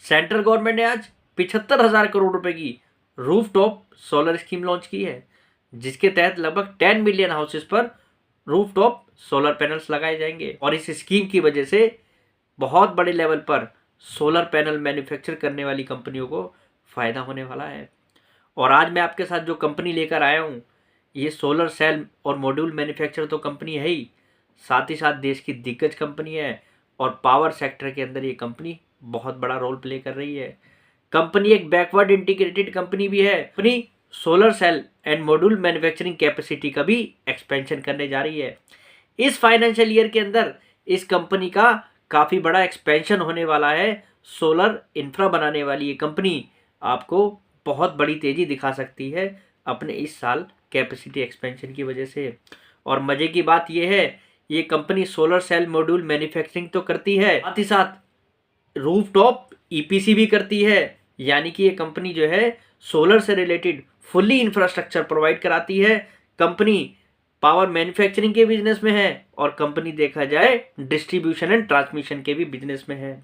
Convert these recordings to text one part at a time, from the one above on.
Central government ने आज 75,000 करोड़ रुपए की रूफटॉप सोलर स्कीम लॉन्च की है, जिसके तहत लगभग 10 मिलियन हाउसेस पर रूफटॉप सोलर पैनल्स लगाए जाएंगे। और इस स्कीम की वजह से बहुत बड़े लेवल पर सोलर पैनल मैन्युफैक्चर करने वाली कंपनियों को फायदा होने वाला है। और आज मैं आपके साथ जो कंपनी लेकर आया हूँ, ये सोलर सेल और मॉड्यूल मैन्युफैक्चर तो कंपनी है ही, साथ ही साथ देश की दिग्गज कंपनी है और पावर सेक्टर के अंदर ये कंपनी बहुत बड़ा रोल प्ले कर रही है। कंपनी एक बैकवर्ड इंटीग्रेटेड कंपनी भी है। Company solar cell and module manufacturing capacity का भी एक्सपेंशन करने जा रही है। इस फाइनेंशियल ईयर के अंदर इस कंपनी का काफ़ी बड़ा एक्सपेंशन होने वाला है। सोलर इंफ्रा बनाने वाली ये कंपनी आपको बहुत बड़ी तेज़ी दिखा सकती है अपने इस साल कैपेसिटी एक्सपेंशन की वजह से। और मज़े की बात यह है, ये company solar cell module manufacturing तो करती है, साथ ही साथ रूफटॉप ईपीसी भी करती है। यानी कि ये कंपनी जो है सोलर से रिलेटेड फुल्ली इंफ्रास्ट्रक्चर प्रोवाइड कराती है। कंपनी पावर मैन्युफैक्चरिंग के बिजनेस में है और कंपनी देखा जाए डिस्ट्रीब्यूशन एंड ट्रांसमिशन के भी बिजनेस में है।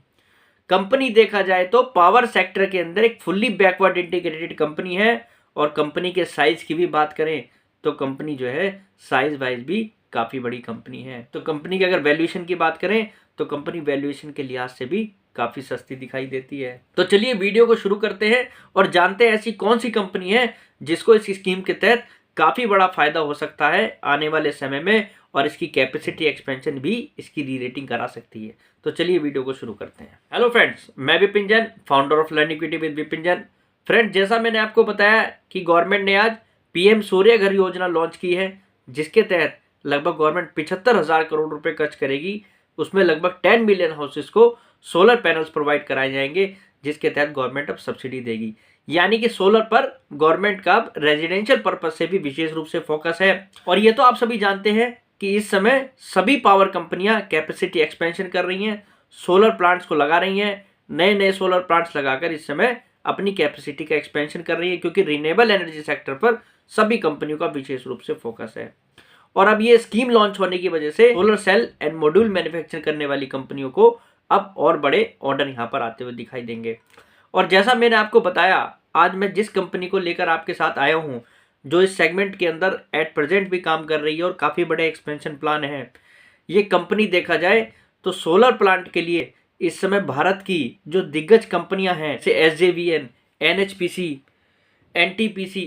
कंपनी देखा जाए तो पावर सेक्टर के अंदर एक फुल्ली बैकवर्ड इंटीग्रेटेड कंपनी है। और कंपनी के साइज की भी बात करें तो कंपनी जो है साइज वाइज भी काफ़ी बड़ी कंपनी है। तो कंपनी की अगर वैल्यूएशन की बात करें तो कंपनी वैल्यूएशन के लिहाज से भी काफ़ी सस्ती दिखाई देती है। तो चलिए वीडियो को शुरू करते हैं और जानते हैं ऐसी कौन सी कंपनी है जिसको इस स्कीम के तहत काफ़ी बड़ा फायदा हो सकता है आने वाले समय में, और इसकी कैपेसिटी एक्सपेंशन भी इसकी री रेटिंग करा सकती है। तो चलिए वीडियो को शुरू करते हैं। हेलो फ्रेंड्स, मैं Vipin Jain, founder of learn equity with Vipin Jain. Friends, जैसा मैंने आपको बताया कि गवर्नमेंट ने आज पीएम सूर्य घर योजना लॉन्च की है, जिसके तहत लगभग गवर्नमेंट 75,000 करोड़ रुपए खर्च करेगी। उसमें लगभग 10 मिलियन हाउसेस को सोलर पैनल्स प्रोवाइड कराए जाएंगे, जिसके तहत गवर्नमेंट अब सब्सिडी देगी। यानी कि सोलर पर गवर्नमेंट का रेजिडेंशियल पर्पस से भी विशेष रूप से फोकस है। और ये तो आप सभी जानते हैं कि इस समय सभी पावर कंपनियां कैपेसिटी एक्सपेंशन कर रही हैं, सोलर प्लांट्स को लगा रही हैं, नए नए सोलर प्लांट्स लगाकर इस समय अपनी कैपेसिटी का एक्सपेंशन कर रही है, क्योंकि रिन्यूएबल एनर्जी सेक्टर पर सभी कंपनियों का विशेष रूप से फोकस है। और अब ये स्कीम लॉन्च होने की वजह से solar cell and module manufacture करने वाली कंपनियों को अब और बड़े ऑर्डर यहाँ पर आते हुए दिखाई देंगे। और जैसा मैंने आपको बताया, आज मैं जिस कंपनी को लेकर आपके साथ आया हूँ, जो इस सेगमेंट के अंदर एट प्रेजेंट भी काम कर रही है और काफ़ी बड़े एक्सपेंशन प्लान है, ये कंपनी देखा जाए तो सोलर प्लांट के लिए इस समय भारत की जो दिग्गज कंपनियां हैं, जैसे SJVN, NHPC, NTPC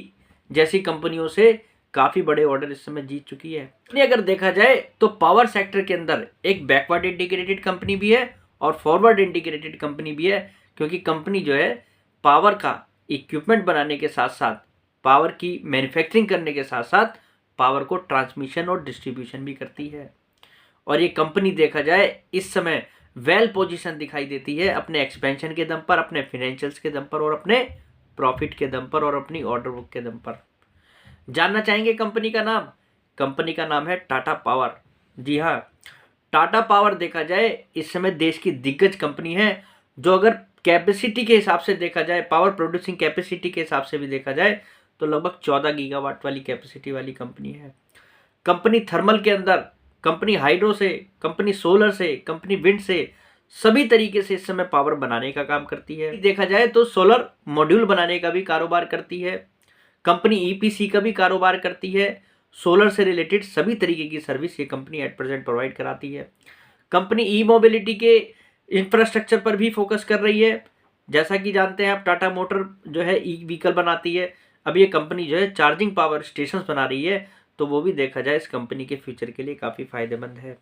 जैसी कंपनियों से काफ़ी बड़े ऑर्डर इस समय जीत चुकी है। अगर देखा जाए तो पावर सेक्टर के अंदर एक बैकवर्ड इंटीग्रेटेड कंपनी भी है और फॉरवर्ड इंटीग्रेटेड कंपनी भी है, क्योंकि कंपनी जो है पावर का इक्विपमेंट बनाने के साथ साथ, पावर की मैन्युफैक्चरिंग करने के साथ साथ पावर को ट्रांसमिशन और डिस्ट्रीब्यूशन भी करती है। और ये कंपनी देखा जाए इस समय वेल पोजीशन दिखाई देती है अपने एक्सपेंशन के दम पर, अपने फाइनेंशियल्स के दम पर, और अपने प्रॉफिट के दम पर, और अपनी ऑर्डर बुक के दम पर। जानना चाहेंगे कंपनी का नाम? कंपनी का नाम है टाटा पावर। जी हाँ, टाटा पावर देखा जाए इस समय देश की दिग्गज कंपनी है, जो अगर कैपेसिटी के हिसाब से देखा जाए, पावर प्रोड्यूसिंग कैपेसिटी के हिसाब से भी देखा जाए तो लगभग 14 गीगावाट वाली कैपेसिटी वाली कंपनी है। कंपनी थर्मल के अंदर, कंपनी हाइड्रो से, कंपनी सोलर से, कंपनी विंड से, सभी तरीके से इस समय पावर बनाने का काम करती है। देखा जाए तो सोलर मॉड्यूल बनाने का भी कारोबार करती है, कंपनी ईपीसी का भी कारोबार करती है। सोलर से रिलेटेड सभी तरीके की सर्विस ये कंपनी एट प्रेजेंट प्रोवाइड कराती है। कंपनी ई मोबिलिटी के इंफ्रास्ट्रक्चर पर भी फोकस कर रही है। जैसा कि जानते हैं आप, टाटा मोटर जो है ई व्हीकल बनाती है। अब ये कंपनी जो है चार्जिंग पावर स्टेशंस बना रही है, तो वो भी देखा जाए इस कंपनी के फ्यूचर के लिए काफ़ी फायदेमंद है।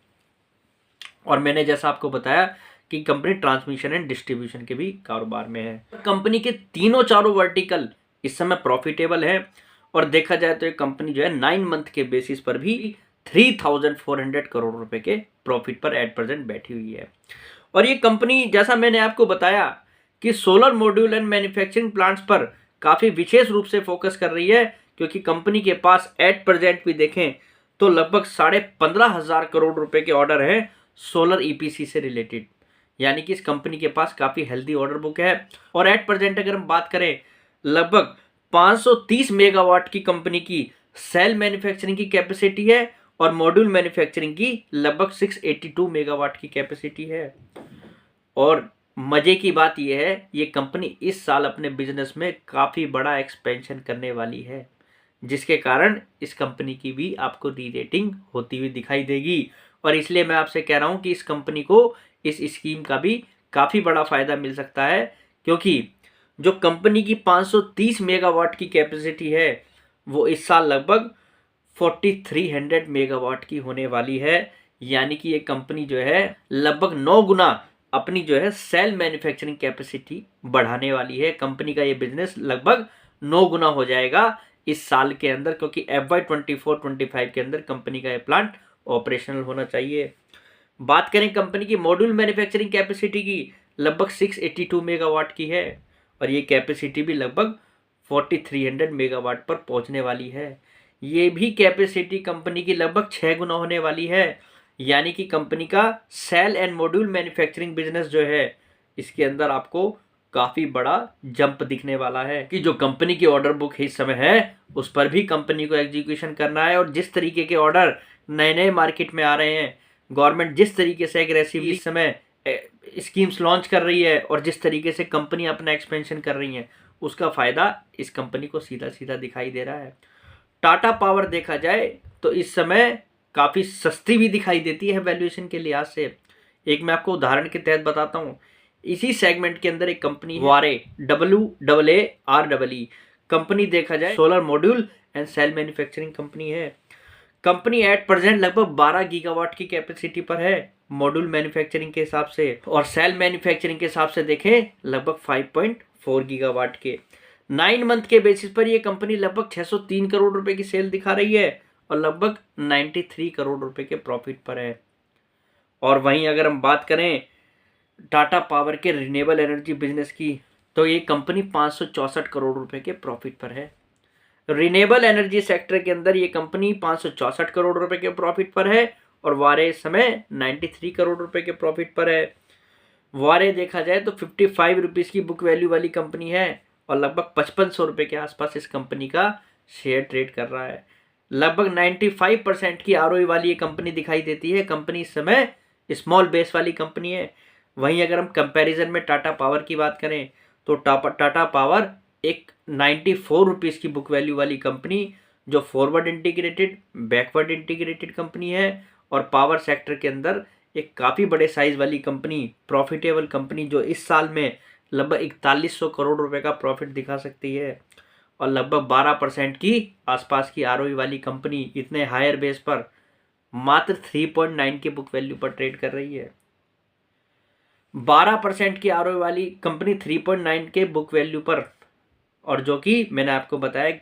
और मैंने जैसा आपको बताया कि कंपनी ट्रांसमिशन एंड डिस्ट्रीब्यूशन के भी कारोबार में है। कंपनी के तीनों चारों वर्टिकल इस समय प्रॉफिटेबल है। और देखा जाए तो ये कंपनी जो है 9 मंथ के बेसिस पर भी 3,400 करोड़ रुपए के प्रॉफिट पर एट प्रेजेंट बैठी हुई है। और ये कंपनी, जैसा मैंने आपको बताया कि solar module and manufacturing plants पर काफ़ी विशेष रूप से फोकस कर रही है, क्योंकि कंपनी के पास एट प्रेजेंट भी देखें तो लगभग 15,500 करोड़ रुपए के ऑर्डर हैं सोलर ईपीसी से रिलेटेड। यानी कि इस कंपनी के पास काफ़ी हेल्दी ऑर्डर बुक है। और एट प्रेजेंट अगर हम बात करें, लगभग 530 मेगावाट की कंपनी की सेल मैन्युफैक्चरिंग की कैपेसिटी है और मॉड्यूल मैन्युफैक्चरिंग की लगभग 682 मेगावाट की कैपेसिटी है। और मजे की बात यह है ये कंपनी इस साल अपने बिजनेस में काफ़ी बड़ा एक्सपेंशन करने वाली है, जिसके कारण इस कंपनी की भी आपको री रेटिंग होती हुई दिखाई देगी। और इसलिए मैं आपसे कह रहा हूं कि इस कंपनी को इस स्कीम का भी काफ़ी बड़ा फ़ायदा मिल सकता है, क्योंकि जो कंपनी की 530 मेगावाट की कैपेसिटी है वो इस साल लगभग 4300 मेगावाट की होने वाली है। यानी कि ये कंपनी जो है लगभग 9 गुना अपनी जो है सेल मैन्युफैक्चरिंग कैपेसिटी बढ़ाने वाली है। कंपनी का ये बिजनेस लगभग 9 गुना हो जाएगा इस साल के अंदर, क्योंकि FY24-25 के अंदर कंपनी का ये प्लांट ऑपरेशनल होना चाहिए। बात करें कंपनी की मॉड्यूल मैन्युफैक्चरिंग कैपेसिटी की, लगभग 682 मेगावाट की है और ये कैपेसिटी भी लगभग 4300 मेगावाट पर पहुंचने वाली है। ये भी कैपेसिटी कंपनी की लगभग 6 गुना होने वाली है। यानी कि कंपनी का cell and module manufacturing business जो है इसके अंदर आपको काफ़ी बड़ा जंप दिखने वाला है कि जो कंपनी की ऑर्डर बुक इस समय है उस पर भी कंपनी को एग्जीक्यूशन करना है। और जिस तरीके के ऑर्डर नए नए मार्केट में आ रहे हैं, गवर्नमेंट जिस तरीके से एग्रेसिवली इस समय स्कीम्स लॉन्च कर रही है और जिस तरीके से कंपनी अपना एक्सपेंशन कर रही है, उसका फ़ायदा इस कंपनी को सीधा सीधा दिखाई दे रहा है। टाटा पावर देखा जाए तो इस समय काफ़ी सस्ती भी दिखाई देती है वैल्यूएशन के लिहाज से। एक मैं आपको उदाहरण के तहत बताता हूँ। इसी सेगमेंट के अंदर एक कंपनी वारे WAAREE कंपनी देखा जाए solar module and cell manufacturing company है। कंपनी एट प्रेजेंट लगभग 12 गीगावाट की कैपेसिटी पर है मॉड्यूल मैन्युफैक्चरिंग के हिसाब से, और सेल मैन्युफैक्चरिंग के हिसाब से देखें लगभग 5.4 गीगावाट के। 9 मंथ के बेसिस पर ये कंपनी लगभग 603 करोड़ रुपए की सेल दिखा रही है और लगभग 93 करोड़ रुपए के प्रॉफिट पर है। और वहीं अगर हम बात करें टाटा पावर के रिन्यूएबल एनर्जी बिजनेस की, तो ये कंपनी 564 करोड़ रुपए के प्रॉफिट पर है। रिन्यूएबल एनर्जी सेक्टर के अंदर ये कंपनी 564 करोड़ रुपए के प्रॉफिट पर है और वारे इस समय 93 करोड़ रुपए के प्रॉफिट पर है। वारे देखा जाए तो 55 रुपीज़ की बुक वैल्यू वाली कंपनी है और लगभग 5500 रुपये के आसपास इस कंपनी का शेयर ट्रेड कर रहा है। लगभग 95% की ROE वाली ये कंपनी दिखाई देती है। कंपनी इस समय स्मॉल बेस वाली कंपनी है। वहीं अगर हम कंपैरिजन में टाटा पावर की बात करें तो टाटा पावर एक 94 रुपीज़ की बुक वैल्यू वाली कंपनी, जो forward integrated backward integrated company है और पावर सेक्टर के अंदर एक काफ़ी बड़े साइज वाली कंपनी, प्रॉफिटेबल कंपनी, जो इस साल में लगभग 4100 करोड़ रुपए का प्रॉफिट दिखा सकती है और लगभग 12% की आसपास की ROE वाली कंपनी इतने हायर बेस पर मात्र 3.9 की बुक वैल्यू पर ट्रेड कर रही है। 12% की ROE वाली कंपनी 3.9 के बुक वैल्यू पर, और जो कि मैंने आपको बताया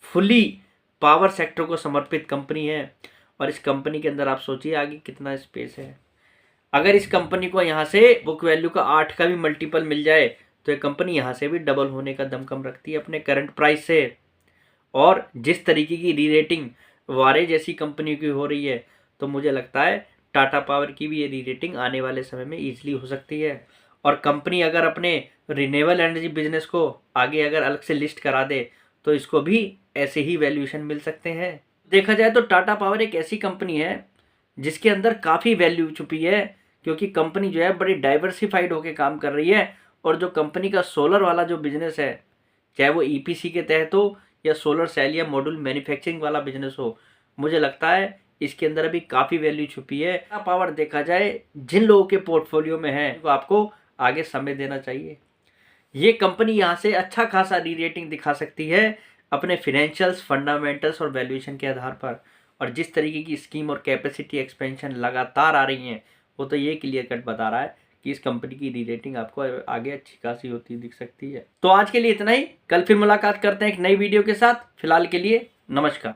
फुली पावर सेक्टर को समर्पित कंपनी है। और इस कंपनी के अंदर आप सोचिए आगे कितना स्पेस है। अगर इस कंपनी को यहाँ से बुक वैल्यू का 8 का भी मल्टीपल मिल जाए तो ये कंपनी यहाँ से भी डबल होने का दमखम रखती है अपने करंट प्राइस से। और जिस तरीके की री रेटिंग वारे जैसी कंपनी की हो रही है, तो मुझे लगता है टाटा पावर की भी ये री रेटिंग आने वाले समय में ईजिली हो सकती है। और कंपनी अगर अपने रिन्यूएबल एनर्जी बिजनेस को आगे अगर अलग से लिस्ट करा दे तो इसको भी ऐसे ही वैल्यूएशन मिल सकते हैं। देखा जाए तो टाटा पावर एक ऐसी कंपनी है जिसके अंदर काफ़ी वैल्यू छुपी है, क्योंकि कंपनी जो है बड़ी डाइवर्सिफाइड होकर काम कर रही है। और जो कंपनी का सोलर वाला जो बिजनेस है, चाहे वो EPC के तहत हो या सोलर सेल या मॉड्यूल मैन्युफैक्चरिंग वाला बिजनेस हो, मुझे लगता है इसके अंदर अभी काफ़ी वैल्यू छुपी है। टाटा पावर देखा जाए जिन लोगों के पोर्टफोलियो में है तो आपको आगे समय देना चाहिए। ये कंपनी यहाँ से अच्छा खासा री रेटिंग दिखा सकती है अपने फिनेंशियल्स, फंडामेंटल्स और वैल्यूएशन के आधार पर। और जिस तरीके की स्कीम और कैपेसिटी एक्सपेंशन लगातार आ रही हैं, वो तो ये क्लियर कट बता रहा है कि इस कंपनी की री रेटिंग आपको आगे अच्छी खासी होती दिख सकती है। तो आज के लिए इतना ही। कल फिर मुलाकात करते हैं एक नई वीडियो के साथ। फिलहाल के लिए नमस्कार।